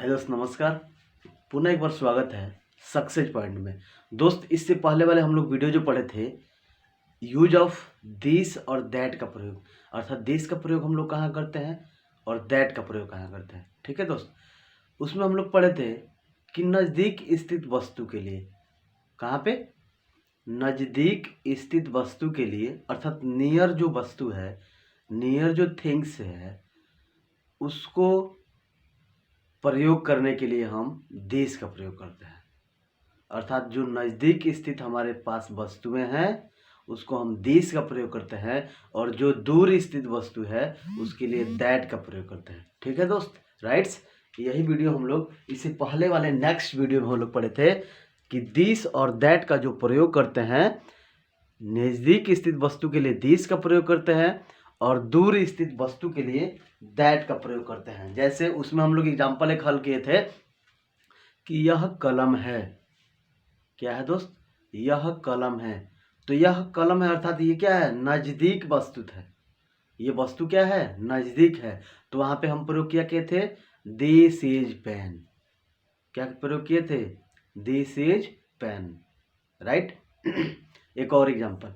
हाय दोस्त, नमस्कार। पुनः एक बार स्वागत है सक्सेस पॉइंट में। दोस्त, इससे पहले वाले हम लोग वीडियो जो पढ़े थे, यूज ऑफ दिस और दैट का प्रयोग, अर्थात दिस का प्रयोग हम लोग कहाँ करते हैं और दैट का प्रयोग कहाँ करते हैं। ठीक है दोस्त, उसमें हम लोग पढ़े थे कि नज़दीक स्थित वस्तु के लिए, कहाँ पे, नज़दीक स्थित वस्तु के लिए, अर्थात नियर जो वस्तु है, नियर जो थिंग्स है, उसको प्रयोग करने के लिए हम दिस का प्रयोग करते हैं। अर्थात जो नज़दीक स्थित हमारे पास वस्तुएं हैं उसको हम दिस का प्रयोग करते हैं, और जो दूर स्थित वस्तु है उसके लिए दैट का प्रयोग करते हैं। ठीक है दोस्त, राइट्स। यही वीडियो हम लोग इससे पहले वाले नेक्स्ट वीडियो में हम लोग पढ़े थे कि दिस और दैट का जो प्रयोग करते हैं, नज़दीक स्थित वस्तु के लिए दिस का प्रयोग करते हैं और दूर स्थित वस्तु के लिए दैट का प्रयोग करते हैं। जैसे उसमें हम लोग एग्जाम्पल एक हल किए थे कि यह कलम है। क्या है दोस्त? यह कलम है। तो यह कलम है अर्थात ये क्या है? नज़दीक वस्तु है। ये वस्तु क्या है? नज़दीक है। तो वहाँ पे हम प्रयोग किया किए थे दिस इज पेन। क्या प्रयोग किए थे? This is pen, right. एक और एग्जाम्पल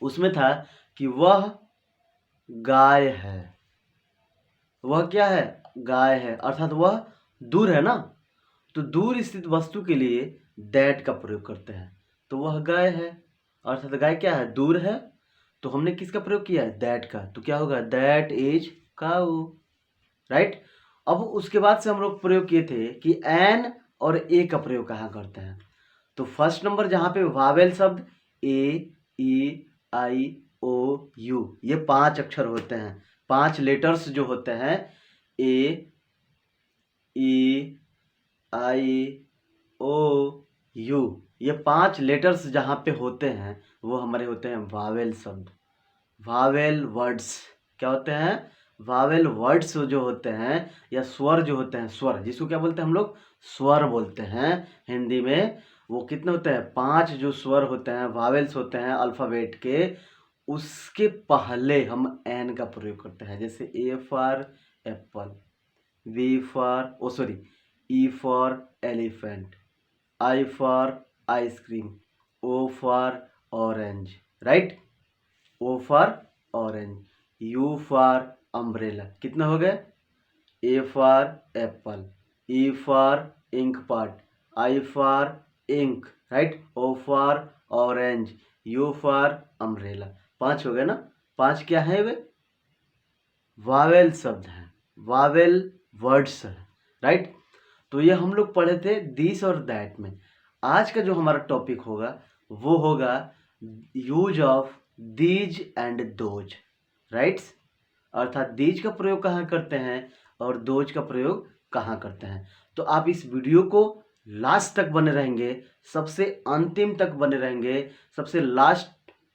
उसमें था कि वह गाय है। वह क्या है? गाय है, अर्थात वह दूर है ना, तो दूर स्थित वस्तु के लिए दैट का प्रयोग करते हैं। तो वह गाय है, अर्थात गाय क्या है? दूर है। तो हमने किसका प्रयोग किया है? दैट का। तो क्या होगा? That is cow, right. अब उसके बाद से हम लोग प्रयोग किए थे कि एन और ए का प्रयोग कहाँ करते हैं। तो फर्स्ट नंबर जहाँ पे वावेल शब्द ए, ई, आई, ओ, यू, ये 5 अक्षर होते हैं, 5 लेटर्स जो होते हैं, ए, ई, आई, ओ, यू, ये 5 लेटर्स जहाँ पे होते हैं वो हमारे होते हैं वावेल शब्द, वावेल वर्ड्स। क्या होते हैं? वावेल वर्ड्स जो होते हैं या स्वर जो होते हैं, स्वर जिसको क्या बोलते हैं हम लोग? स्वर बोलते हैं हिंदी में। वो कितने होते हैं? 5 जो स्वर होते हैं, वावेल्स होते हैं अल्फ़ाबेट के, उसके पहले हम एन का प्रयोग करते हैं। जैसे A for apple, V for E for elephant, I for ice cream, O for orange, right, O for orange, U for umbrella. कितना हो गए? A for apple, E for ink pot, I for ink, right, O for orange, U for umbrella. 5 हो गए ना। 5 क्या है वे? Wavell शब्द हैं, वावेल वर्ड्स हैं, राइट। तो ये हम लोग पढ़े थे दिस और दैट में। आज का जो हमारा टॉपिक होगा वो होगा use of these and those, rights. अर्थात दीज का प्रयोग कहाँ करते हैं और दोज का प्रयोग कहाँ करते हैं। तो आप इस वीडियो को लास्ट तक बने रहेंगे, सबसे अंतिम तक बने रहेंगे, सबसे लास्ट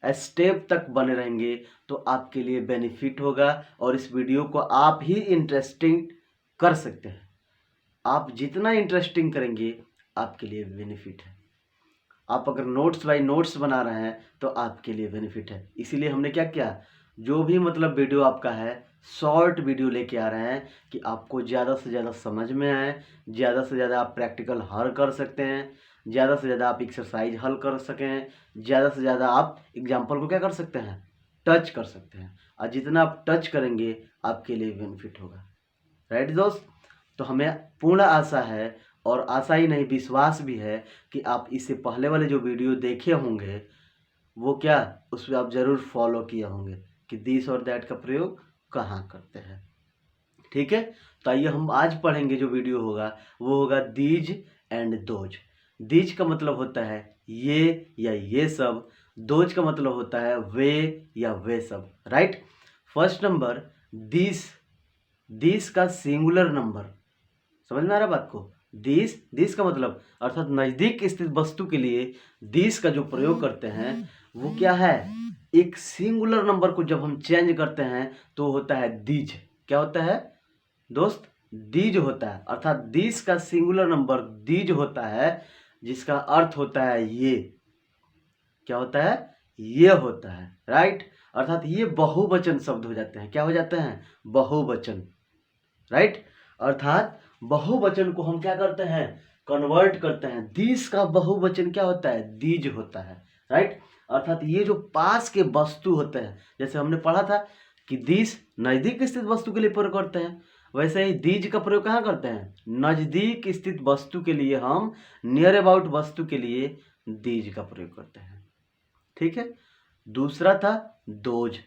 स्टेप तक बने रहेंगे, तो आपके लिए बेनिफिट होगा और इस वीडियो को आप ही इंटरेस्टिंग कर सकते हैं। आप जितना इंटरेस्टिंग करेंगे आपके लिए बेनिफिट है। आप अगर नोट्स बाय नोट्स बना रहे हैं तो आपके लिए बेनिफिट है। इसीलिए हमने क्या किया, जो भी मतलब वीडियो आपका है शॉर्ट वीडियो लेके आ रहे हैं कि आपको ज़्यादा से ज़्यादा समझ में आए, ज़्यादा से ज़्यादा आप प्रैक्टिकल हल कर सकते हैं, ज़्यादा से ज़्यादा आप एक्सरसाइज हल कर सकें, ज़्यादा से ज़्यादा आप एग्जाम्पल को क्या कर सकते हैं? टच कर सकते हैं। और जितना आप टच करेंगे आपके लिए बेनिफिट होगा, राइट दोस्त। तो हमें पूर्ण आशा है, और आशा ही नहीं विश्वास भी है कि आप इससे पहले वाले जो वीडियो देखे होंगे वो क्या, उसमें आप ज़रूर फॉलो किए होंगे कि दिस और दैट का प्रयोग कहाँ करते हैं। ठीक है, तो आइए हम आज पढ़ेंगे जो वीडियो होगा वो होगा दीज एंड दोज। दीज का मतलब होता है ये या ये सब, दोज का मतलब होता है वे या वे सब, right. First number this, this का सिंगुलर नंबर, समझ में आ रहा बात को? दिस का मतलब अर्थात नज़दीक स्थित वस्तु के लिए दिस का जो प्रयोग करते हैं वो क्या है? एक सिंगुलर नंबर को जब हम चेंज करते हैं तो होता है दीज। क्या होता है दोस्त? दीज होता है। अर्थात दिस का सिंगुलर नंबर दीज होता है, जिसका अर्थ होता है ये। क्या होता है? ये होता है, राइट। अर्थात ये बहुवचन शब्द हो जाते हैं। क्या हो जाते हैं? बहुवचन, राइट। अर्थात बहुवचन को हम क्या करते हैं, कन्वर्ट करते हैं। दिस का बहुवचन क्या होता है, दीज होता है, राइट। अर्थात ये जो पास के वस्तु होते हैं, जैसे हमने पढ़ा था कि दिस नजदीक स्थित वस्तु के लिए प्रयोग करते हैं, वैसे ही दीज का प्रयोग कहाँ करते हैं, नजदीक स्थित वस्तु के लिए हम नियर अबाउट वस्तु के लिए दीज का प्रयोग करते हैं, ठीक है। दूसरा था दोज।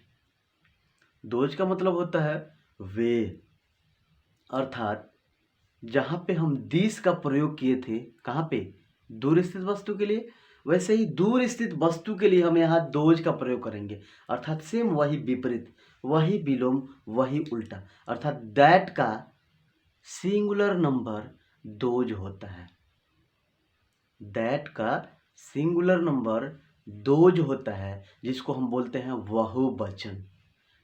दोज का मतलब होता है वे, अर्थात जहां पे हम दिस का प्रयोग किए थे, कहाँ पे, दूर स्थित वस्तु के लिए, वैसे ही दूर स्थित वस्तु के लिए हम यहाँ दोज का प्रयोग करेंगे। अर्थात सेम वही विपरीत, वही विलोम, वही उल्टा। अर्थात दैट का सिंगुलर नंबर दोज होता है। दैट का सिंगुलर नंबर दोज होता है, जिसको हम बोलते हैं बहुवचन।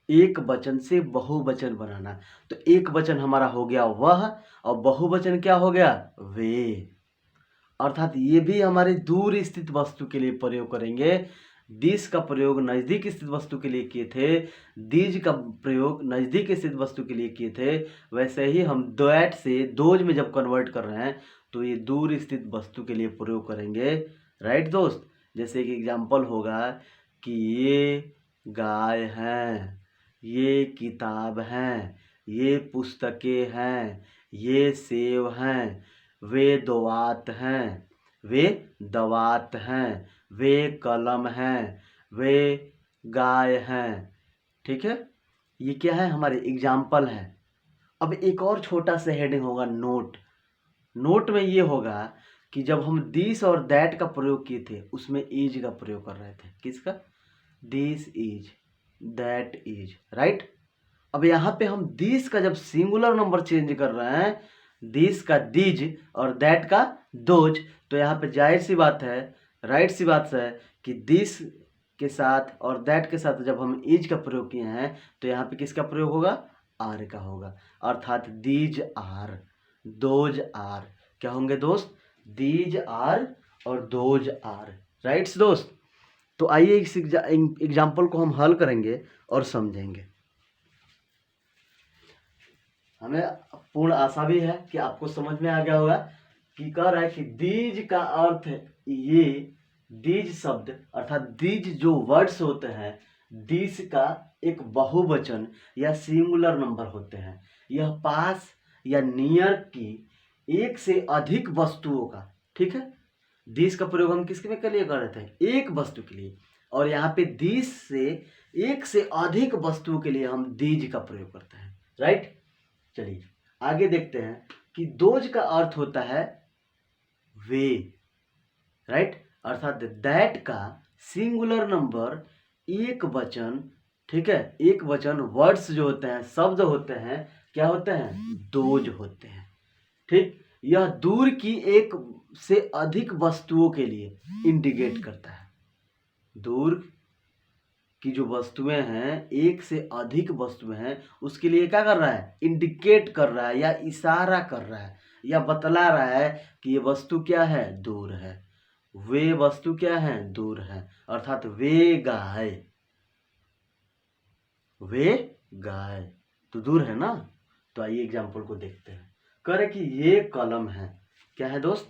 एक वचन से बहुवचन बनाना, तो एक वचन हमारा हो गया वह, और बहुवचन क्या हो गया, वे। अर्थात ये भी हमारे दूर स्थित वस्तु के लिए प्रयोग करेंगे। दिस का प्रयोग नज़दीक स्थित वस्तु के लिए किए थे, दीज का प्रयोग नज़दीक स्थित वस्तु के लिए किए थे, वैसे ही हम दैट से दोज में जब कन्वर्ट कर रहे हैं तो ये दूर स्थित वस्तु के लिए प्रयोग करेंगे, राइट दोस्त। जैसे कि एग्जाम्पल होगा कि ये गाय हैं, ये किताब हैं, ये पुस्तकें हैं, ये सेब हैं, वे दवात हैं, वे दवात हैं, वे कलम हैं, वे गाय हैं, ठीक है। ये क्या है, हमारे एग्जाम्पल है। अब एक और छोटा सा हेडिंग होगा नोट। नोट में ये होगा कि जब हम दिस और दैट का प्रयोग किए थे, उसमें इज का प्रयोग कर रहे थे। किसका, this is, that is, right. अब यहाँ पे हम दिस का जब सिंगुलर नंबर चेंज कर रहे हैं, दिस का दीज और दैट का दोज, तो यहाँ पे जाहिर सी बात है, राइट सी बात है कि दिस के साथ और दैट के साथ जब हम इज का प्रयोग किए हैं, तो यहाँ पे किसका प्रयोग होगा, आर का होगा। अर्थात दीज आर, दोज आर, क्या होंगे दोस्त, दीज आर और दोज आर, राइट्स दोस्त। तो आइए इस एग्जाम्पल को हम हल करेंगे और समझेंगे। हमें पूर्ण आशा भी है कि आपको समझ में आ गया होगा कि कह रहा है कि दीज का अर्थ है, ये दीज शब्द अर्थात दीज जो वर्ड्स होते हैं, दिस का एक बहुवचन या सिंगुलर नंबर होते हैं। यह पास या नियर की एक से अधिक वस्तुओं का, ठीक है। दिस का प्रयोग हम किसके के लिए कर रहे थे, एक वस्तु के लिए, और यहाँ पे दिस से एक से अधिक वस्तुओं के लिए हम दीज का प्रयोग करते हैं, राइट। चलिए आगे देखते हैं कि दोज का अर्थ होता है वे, राइट। अर्थात दैट का सिंगुलर नंबर एक वचन, ठीक है, एक वचन वर्ड्स जो होते हैं, शब्द होते हैं, क्या होते हैं, दोज होते हैं, ठीक। यह दूर की एक से अधिक वस्तुओं के लिए इंडिकेट करता है। दूर की जो वस्तुएं हैं, एक से अधिक वस्तुएं हैं, उसके लिए क्या कर रहा है, इंडिकेट कर रहा है या इशारा कर रहा है या बतला रहा है कि ये वस्तु क्या है, दूर है। वे वस्तु क्या है, दूर है। अर्थात वे गाय, वे गाय तो दूर है ना। तो आइए एग्जाम्पल को देखते हैं। कह रहे कि ये कलम है, क्या है दोस्त,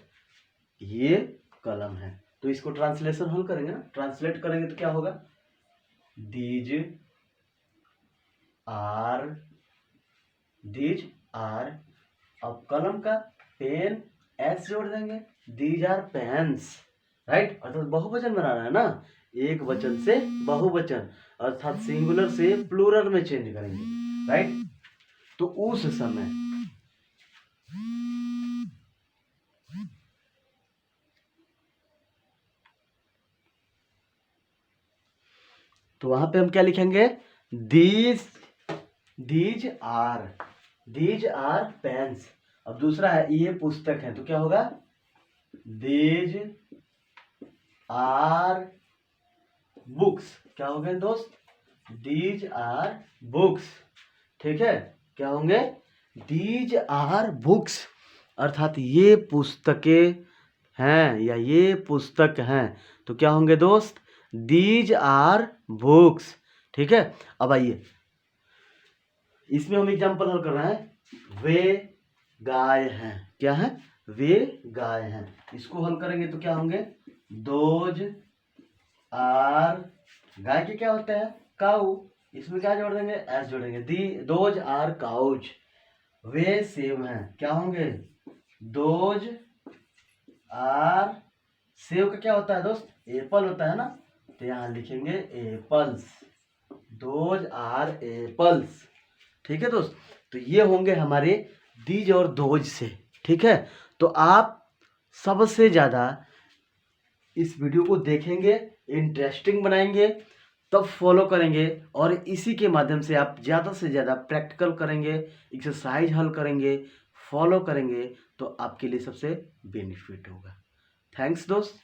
ये कलम है। तो इसको ट्रांसलेशन हम करेंगे ना, ट्रांसलेट करेंगे तो क्या होगा, दीज आर, दीज आर। अब कलम का पेन एस जोड़ देंगे, दीज आर पेन्स, राइट। अर्थात बहुवचन बना रहा है ना, एक वचन से बहुवचन अर्थात सिंगुलर से प्लूरल में चेंज करेंगे, राइट। तो उस समय तो वहां पे हम क्या लिखेंगे, दीज, दीज आर पेन्स। अब दूसरा है ये पुस्तक है, तो क्या होगा, दीज आर बुक्स। क्या हो गए दोस्त, दीज आर बुक्स, ठीक है। क्या होंगे, दीज आर बुक्स। अर्थात ये पुस्तकें हैं या ये पुस्तक हैं, तो क्या होंगे दोस्त, दीज आर बुक्स, ठीक है। अब आइए इसमें हम एग्जाम्पल हल कर रहे हैं। वे गाय हैं। क्या है? वे गाय हैं। इसको हल करेंगे तो क्या होंगे? दोज आर, गाय के क्या होता है? काऊ। इसमें क्या जोड़ देंगे? एस जोड़ेंगे। दोज आर काउज, वे सेब हैं। क्या होंगे? दोज आर, सेब का क्या होता है दोस्त? एप्पल होता है ना, तो यहाँ लिखेंगे एप्पल्स। Those are apples. ठीक है दोस्त, तो ये होंगे हमारे दीज और दोज से। ठीक है, तो आप सबसे ज़्यादा इस वीडियो को देखेंगे, इंटरेस्टिंग बनाएंगे, तब फॉलो करेंगे, और इसी के माध्यम से आप ज़्यादा से ज़्यादा प्रैक्टिकल करेंगे, एक्सरसाइज हल करेंगे, फॉलो करेंगे, तो आपके लिए सबसे बेनिफिट होगा। थैंक्स दोस्त।